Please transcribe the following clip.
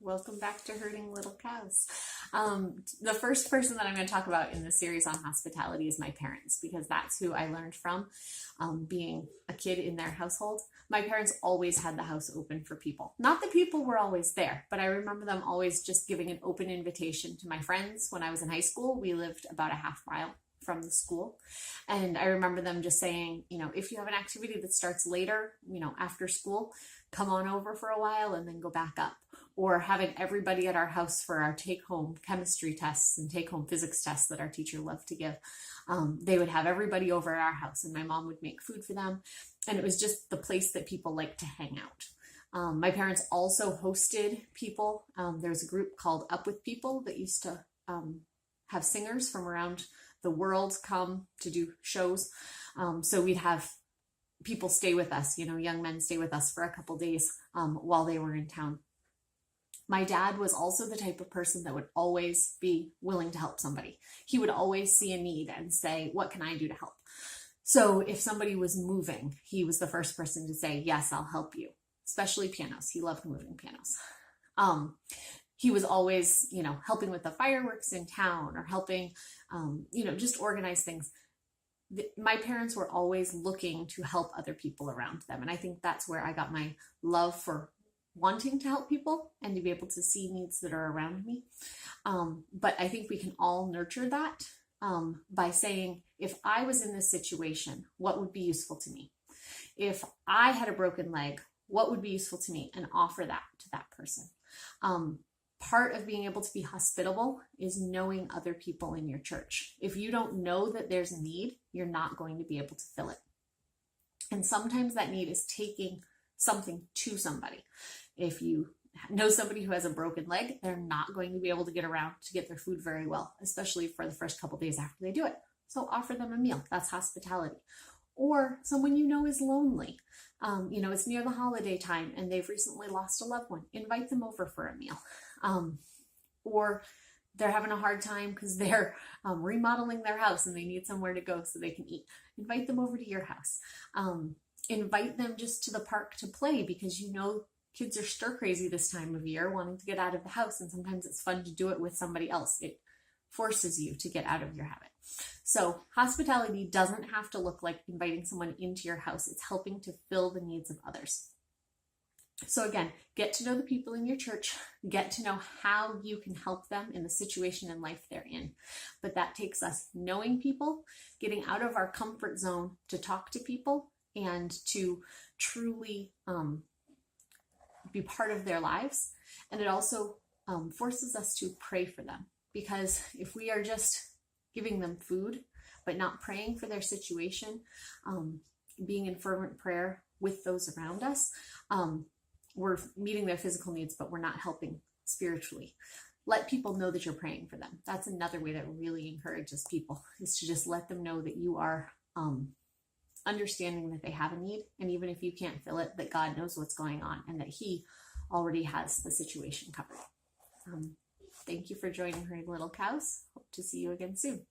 Welcome back to Herding Little Cows. The first person that I'm going to talk about in this series on hospitality is my parents, because that's who I learned from being a kid in their household. My parents always had the house open for people. Not that people were always there, but I remember them always just giving an open invitation to my friends. When I was in high school, we lived about a half mile from the school. And I remember them just saying, if you have an activity that starts later, after school, come on over for a while and then go back up. Or having everybody at our house for our take-home chemistry tests and take-home physics tests that our teacher loved to give. They would have everybody over at our house, and my mom would make food for them. And it was just the place that people liked to hang out. My parents also hosted people. There's a group called Up With People that used to have singers from around the world come to do shows. So we'd have people stay with us, young men stay with us for a couple days while they were in town. My dad was also the type of person that would always be willing to help somebody. He would always see a need and say, what can I do to help? So if somebody was moving, he was the first person to say, yes, I'll help you, especially pianos. He loved moving pianos. He was always, helping with the fireworks in town or helping, just organize things. My parents were always looking to help other people around them. And I think that's where I got my love for wanting to help people and to be able to see needs that are around me. But I think we can all nurture that by saying, if I was in this situation, what would be useful to me? If I had a broken leg, what would be useful to me? And offer that to that person. Part of being able to be hospitable is knowing other people in your church. If you don't know that there's a need, you're not going to be able to fill it. And sometimes that need is taking something to somebody. If you know somebody who has a broken leg, they're not going to be able to get around to get their food very well, especially for the first couple days after they do it. So offer them a meal. That's hospitality. Or someone is lonely. It's near the holiday time and they've recently lost a loved one. Invite them over for a meal. Or they're having a hard time because they're remodeling their house and they need somewhere to go so they can eat. Invite them over to your house. Invite them just to the park to play, because kids are stir crazy this time of year, wanting to get out of the house, and sometimes it's fun to do it with somebody else. It forces you to get out of your habit. So hospitality doesn't have to look like inviting someone into your house. It's helping to fill the needs of others. So again, get to know the people in your church, get to know how you can help them in the situation in life they're in. But that takes us knowing people, getting out of our comfort zone to talk to people and to truly be part of their lives. And it also forces us to pray for them, because if we are just giving them food but not praying for their situation, being in fervent prayer with those around us, we're meeting their physical needs, but we're not helping spiritually. Let people know that you're praying for them. That's another way that really encourages people, is to just let them know that you are understanding that they have a need. And even if you can't fill it, that God knows what's going on and that He already has the situation covered. Thank you for joining Herding Little Cows. Hope to see you again soon.